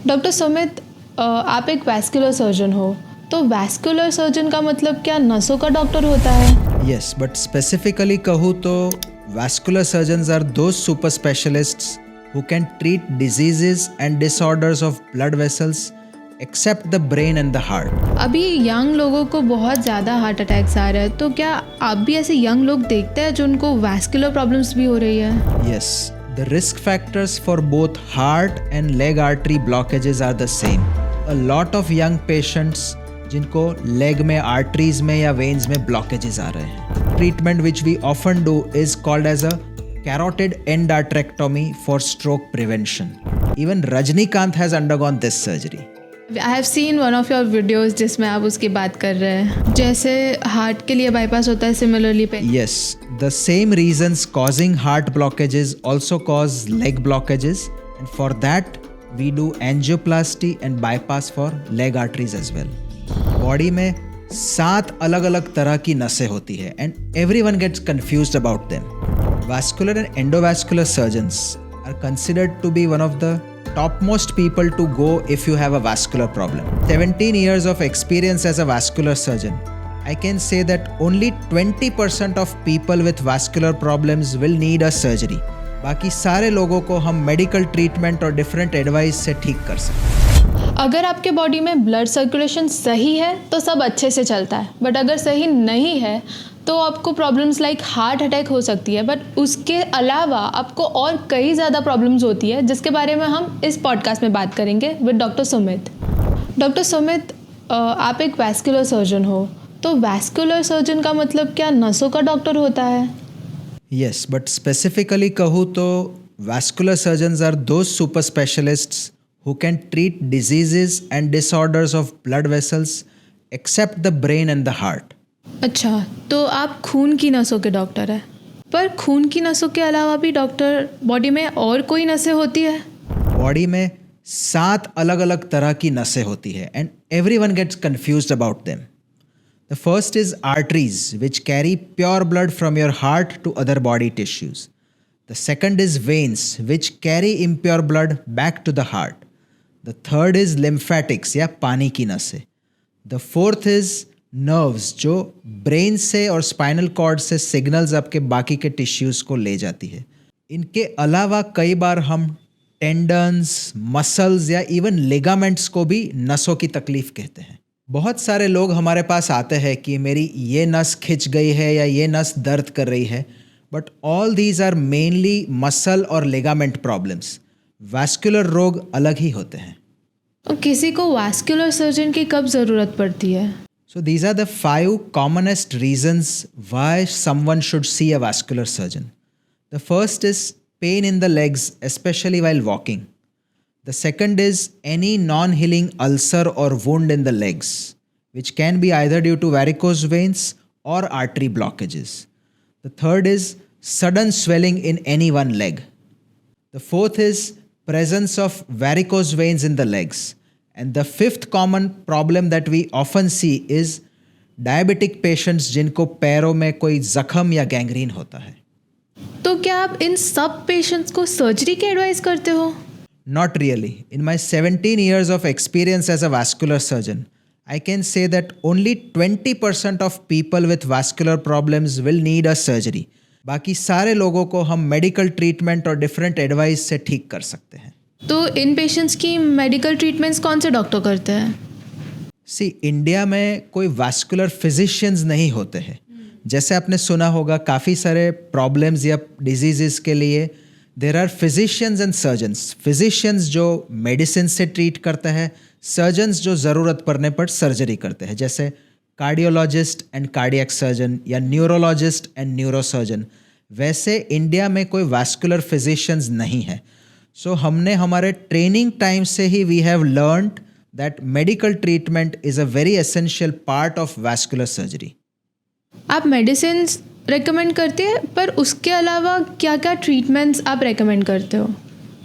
Doctor Sumit, आप एक vascular surgeon हो, तो वैस्कुलर सर्जन का मतलब क्या नसों का डॉक्टर होता है? Yes, but specifically कहूँ तो vascular surgeons are those super specialists who can treat diseases and disorders of blood vessels except the brain and the heart. अभी यंग लोगों को बहुत ज़्यादा हार्ट अटैक्स आ रहे हैं, तो क्या आप भी ऐसे यंग लोग देखते हैं जो उनको वैस्कुलर प्रॉब्लम्स भी हो रही है? Yes, the risk factors for both heart and leg artery blockages are the same. A lot of young patients जिनको लेग में आर्टरीज में या वेन्स में ब्लॉकेजेस आ रहे हैं. Treatment which we often do is called as a carotid endarterectomy for stroke prevention. Even Rajinikanth has undergone this surgery. I have seen one of your videos जिसमें आप उसकी बात कर रहे हैं, जैसे हार्ट के लिए बाईपास होता है, सिमिलरली पे. Yes, the same reasons causing heart blockages also cause leg blockages, and for that we do angioplasty and bypass for leg arteries as well. Body में 7 अलग अलग तरह की नसें होती है and everyone gets confused about them. Vascular and endovascular surgeons are considered to be one of the topmost people to go if you have a vascular problem. 17 years of experience as a vascular surgeon, I can say that only 20% of people with vascular problems will need a surgery. बाकी सारे लोगों को हम medical treatment और different advice से ठीक कर सकते हैं. अगर आपके बॉडी में ब्लड सर्कुलेशन सही है तो सब अच्छे से चलता है, बट अगर सही नहीं है तो आपको प्रॉब्लम्स लाइक हार्ट अटैक हो सकती है. बट उसके अलावा आपको और कई ज़्यादा प्रॉब्लम्स होती है, जिसके बारे में हम इस पॉडकास्ट में बात करेंगे with doctor Sumit. Doctor Sumit, आप एक वैस्कुलर सर्जन हो, तो वैस्कुलर सर्जन का मतलब क्या नसों का डॉक्टर होता है? Yes, but specifically कहूँ तो vascular surgeons are those super specialists who can treat diseases and disorders of blood vessels except the brain and the heart. अच्छा, तो आप खून की नसों के डॉक्टर हैं. पर खून की नसों के अलावा भी डॉक्टर बॉडी में और कोई नसें होती है? बॉडी में 7 अलग अलग तरह की नसें होती है and everyone gets confused about them. The first is arteries, which carry pure blood from your heart to other body tissues. The second is veins, which carry impure blood back to the heart. The third is lymphatics या पानी की नसें. The fourth is nerves, जो brain से और spinal cord से signals आपके बाकी के टिश्यूज़ को ले जाती है. इनके अलावा कई बार हम टेंडन्स, मसल्स या इवन लिगामेंट्स को भी नसों की तकलीफ कहते हैं. बहुत सारे लोग हमारे पास आते हैं कि मेरी ये नस खिंच गई है या ये नस दर्द कर रही है, but all these are mainly muscle और लिगामेंट प्रॉब्लम्स. वैस्कुलर रोग अलग ही होते हैं. और किसी को वैस्कुलर सर्जन की कब ज़रूरत पड़ती है? So these are the 5 commonest reasons why someone should see a vascular surgeon. The first is pain in the legs, especially while walking. The second is any non-healing ulcer or wound in the legs, which can be either due to varicose veins or artery blockages. The third is sudden swelling in any one leg. The fourth is presence of varicose veins in the legs. And the fifth common problem that we often see is diabetic patients जिनको पैरों में कोई जख्म या gangrene होता है. तो क्या आप इन सब पेशेंट्स को सर्जरी की एडवाइस करते हो? Not really. In my 17 years of experience as a vascular surgeon, I can say that only 20% of people with vascular problems will need a surgery. बाकी सारे लोगों को हम मेडिकल ट्रीटमेंट और डिफरेंट एडवाइस से ठीक कर सकते हैं. तो इन पेशेंट्स की मेडिकल ट्रीटमेंट्स कौन से डॉक्टर करते हैं? सी, इंडिया में कोई वैस्कुलर फिजिशियंस नहीं होते हैं. जैसे आपने सुना होगा, काफ़ी सारे प्रॉब्लम्स या डिजीजेस के लिए there are physicians and surgeons. Physicians जो मेडिसिन से ट्रीट करते हैं, सर्जन्स जो ज़रूरत पड़ने पर सर्जरी करते हैं, जैसे कार्डियोलॉजिस्ट एंड कार्डियक सर्जन या न्यूरोलॉजिस्ट एंड न्यूरोसर्जन. वैसे इंडिया में कोई वैस्कुलर फिजिशियंस नहीं है. सो हमने हमारे ट्रेनिंग टाइम से ही we have learned that medical treatment is a very essential part of vascular surgery. आप मेडिसिन रेकमेंड करते हैं, पर उसके अलावा क्या क्या ट्रीटमेंट्स आप रेकमेंड करते हो?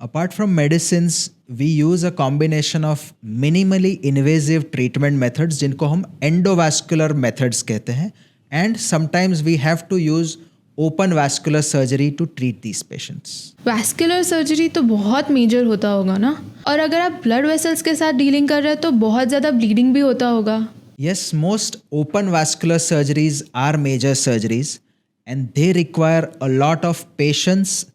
Apart from medicines, we use a combination of minimally invasive treatment methods जिनको हम endovascular methods कहते हैं, and sometimes we have to use open vascular surgery to treat these patients. Vascular surgery तो बहुत major होता होगा ना, और अगर आप ब्लड वेसल्स के साथ डीलिंग कर रहे हैं तो बहुत ज़्यादा ब्लीडिंग भी होता होगा. Yes, most open vascular surgeries are major surgeries and they require a lot of patience,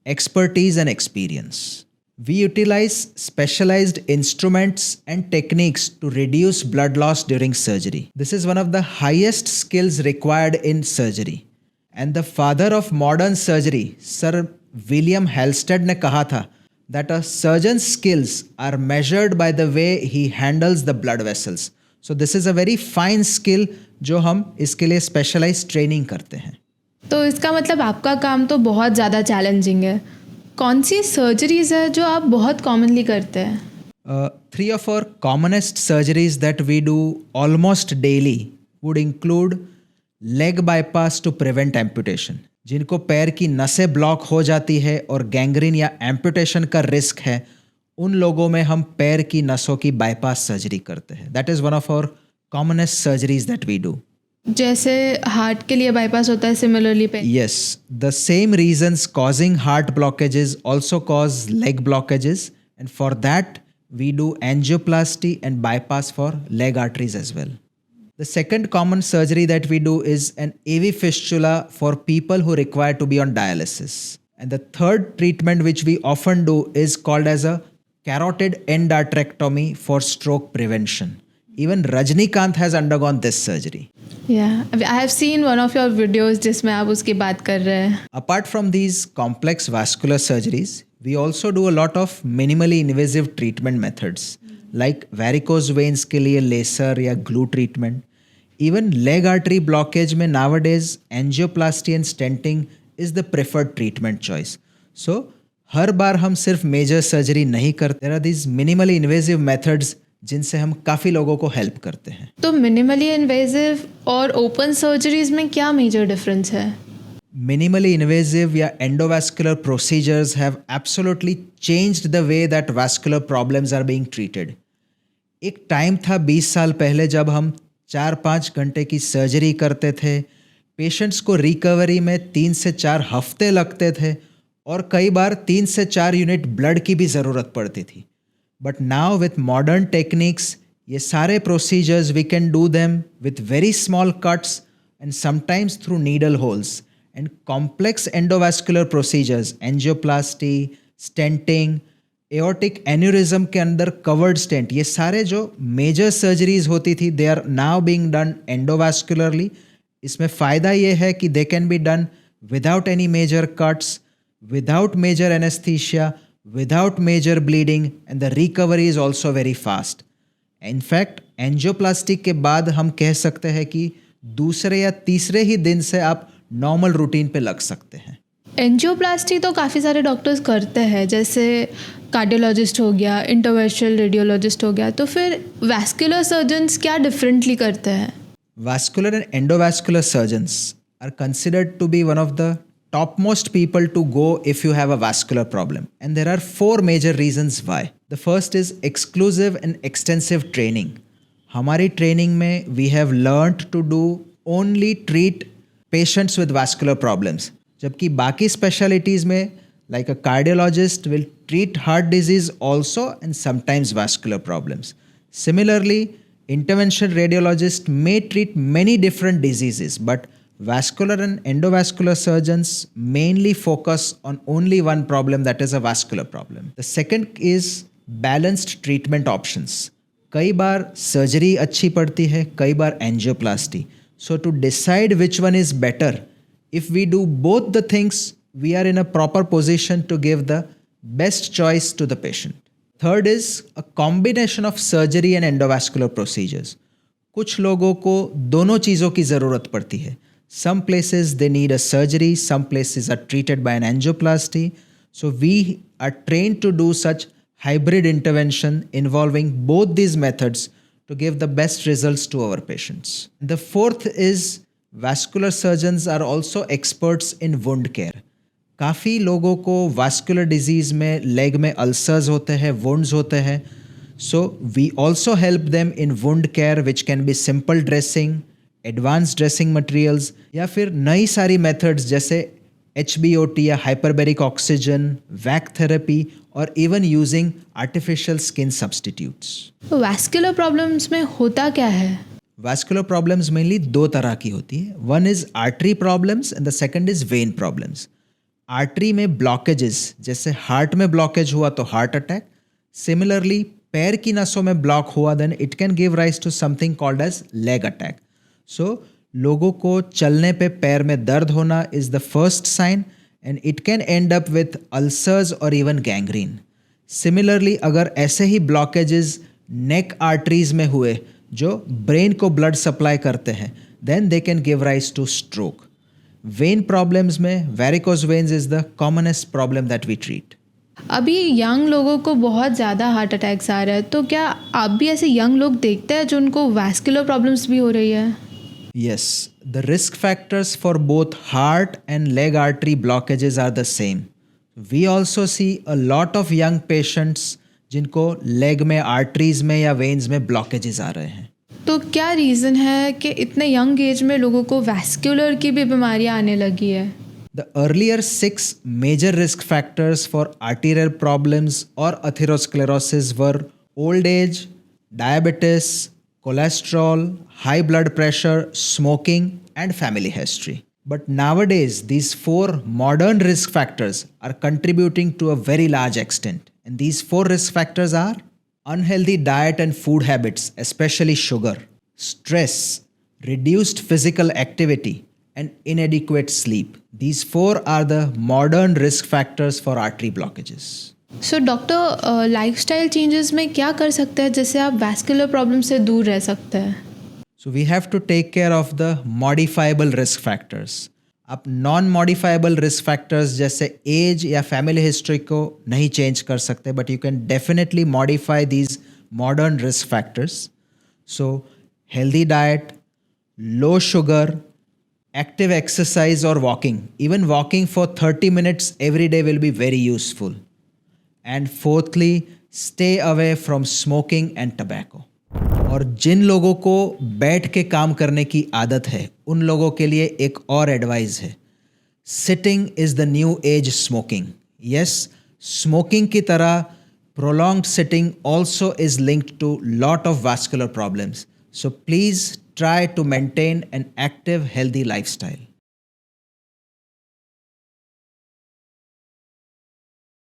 expertise, and experience. We utilize specialized instruments and techniques to reduce blood loss during surgery. This is one of the highest skills required in surgery. And the father of modern surgery, Sir William Halsted, ने कहा था that a surgeon's skills are measured by the way he handles the blood vessels. So this is a very fine skill जो हम इसके लिए specialized training करते हैं. तो इसका मतलब आपका काम तो बहुत ज़्यादा चैलेंजिंग है. कौन सी सर्जरीज है जो आप बहुत कॉमनली करते हैं? Three of our commonest surgeries that we do almost daily would include leg bypass to prevent amputation. जिनको पैर की नसें ब्लॉक हो जाती है और गैंग्रीन या एम्पुटेशन का रिस्क है, उन लोगों में हम पैर की नसों की बाईपास सर्जरी करते हैं. That is one of our commonest surgeries that we do. जैसे हार्ट के लिए बाईपास होता है, सिमिलरली पे. Yes, the same reasons causing heart blockages also cause leg blockages, and for that we do angioplasty and bypass for leg arteries as well. The second common surgery that we do is an AV fistula for people who require to be on dialysis. And the third treatment which we often do is called as a carotid endarterectomy for stroke prevention. Even Rajnikant has undergone this surgery. Yeah, I have seen one of your videos जिसमें आप उसकी बात कर रहे हैं. Apart from these complex vascular surgeries, we also do a lot of minimally invasive treatment methods like varicose veins के लिए laser या glue treatment. Even leg artery blockage में nowadays angioplasty and stenting is the preferred treatment choice. So हर बार हम सिर्फ major surgery नहीं करते. There are these minimally invasive methods जिनसे हम काफ़ी लोगों को हेल्प करते हैं. तो मिनिमली इन्वेजिव और ओपन सर्जरीज में क्या मेजर डिफरेंस है? Minimally invasive या endovascular procedures have absolutely changed the way that vascular problems are being treated. एक टाइम था 20 साल पहले जब हम 4-5 घंटे की सर्जरी करते थे, पेशेंट्स को रिकवरी में 3 से 4 हफ्ते लगते थे और कई बार 3 से 4 यूनिट ब्लड की भी ज़रूरत पड़ती थी. But now with modern techniques, ये सारे procedures we can do them with very small cuts and sometimes through needle holes. And complex endovascular procedures, angioplasty, stenting, aortic aneurysm के अंदर covered stent, ये सारे जो major surgeries होती थी, they are now being done endovascularly. इसमें फ़ायदा ये है कि they can be done without any major cuts, without major anesthesia, without major bleeding, and the recovery is also very fast. In fact, angioplasty के बाद हम कह सकते हैं कि दूसरे या तीसरे ही दिन से आप नॉर्मल रूटीन पे लग सकते हैं. एंजियोप्लास्टी तो काफ़ी सारे डॉक्टर्स करते हैं, जैसे कार्डियोलॉजिस्ट हो गया, इंटरवेंशनल रेडियोलॉजिस्ट हो गया. तो फिर वैस्कुलर सर्जन्स क्या डिफरेंटली करते हैं? Vascular and endovascular surgeons are considered to be one of the topmost people to go if you have a vascular problem. And there are 4 major reasons why. The first is exclusive and extensive training. हमारी training में we have learned to do only treat patients with vascular problems. जबकि बाकी specialties में like a cardiologist will treat heart disease also and sometimes vascular problems. Similarly, interventional radiologist may treat many different diseases, but vascular and endovascular surgeons mainly focus on only one problem, that is a vascular problem. The second is balanced treatment options. कई बार surgery अच्छी पड़ती है, कई बार angioplasty. So to decide which one is better, if we do both the things, we are in a proper position to give the best choice to the patient. Third is a combination of surgery and endovascular procedures. कुछ लोगों को दोनों चीज़ों की ज़रूरत पड़ती है. Some places they need a surgery, some places are treated by an angioplasty. So we are trained to do such hybrid intervention involving both these methods to give the best results to our patients. The fourth is vascular surgeons are also experts in wound care. काफ़ी लोगों को vascular disease में leg में ulcers होते हैं, wounds होते हैं. So we also help them in wound care, which can be simple dressing, advance dressing materials या फिर नई सारी मेथड्स जैसे HBOT या हाइपरबेरिक ऑक्सीजन, वैक थेरेपी और even using artificial skin substitutes. Vascular problems में होता क्या है? वैस्कुलर प्रॉब्लम्स मेनली दो तरह की होती है। One is artery problems and the second is when problems. Artery में ब्लॉकेजेस, जैसे हार्ट में ब्लॉकेज हुआ तो हार्ट अटैक, सिमिलरली पैर की नसों में ब्लॉक हुआ then it can give rise to something called as leg attack. So लोगों को चलने पे पैर में दर्द होना is the first sign and it can end up with ulcers और इवन गैंग्रीन। सिमिलरली अगर ऐसे ही ब्लॉकेजेस नेक आर्टरीज में हुए जो ब्रेन को ब्लड सप्लाई करते हैं then they can give rise to stroke. Vein problems में varicose veins is the commonest problem that we treat. अभी यंग लोगों को बहुत ज़्यादा हार्ट अटैक्स आ रहे हैं, तो क्या आप भी ऐसे यंग लोग देखते हैं जो उनको वैस्कुलर प्रॉब्लम्स भी हो रही है? Yes, the risk factors for both heart and leg artery blockages are the same. We also see a lot of young patients जिनको leg में arteries में या veins में blockages आ रहे हैं। तो क्या रीज़न है कि इतने यंग एज में लोगों को वैस्कुलर की भी बीमारियां आने लगी है? The earlier 6 major risk factors for arterial problems or atherosclerosis were old age, diabetes, cholesterol, high blood pressure, smoking, and family history. But nowadays, these 4 modern risk factors are contributing to a very large extent. And these 4 risk factors are unhealthy diet and food habits, especially sugar, stress, reduced physical activity, and inadequate sleep. These 4 are the modern risk factors for artery blockages. So doctor, lifestyle changes में क्या कर सकते हैं जिससे आप vascular problem से दूर रह सकते हैं? So we have to take care of the modifiable risk factors. आप नॉन मॉडिफाइबल रिस्क फैक्टर्स जैसे एज या फैमिली हिस्ट्री को नहीं चेंज कर सकते, but you can definitely modify these modern risk factors. So healthy diet, low sugar, active exercise or walking. Even walking for 30 minutes every day will be very useful. And fourthly, stay away from smoking and tobacco. और जिन लोगों को बैठ के काम करने की आदत है उन लोगों के लिए एक और एडवाइस है. Sitting is the new age smoking. Yes, smoking की तरह prolonged sitting also is linked to lot of vascular problems. So please try to maintain an active, healthy lifestyle.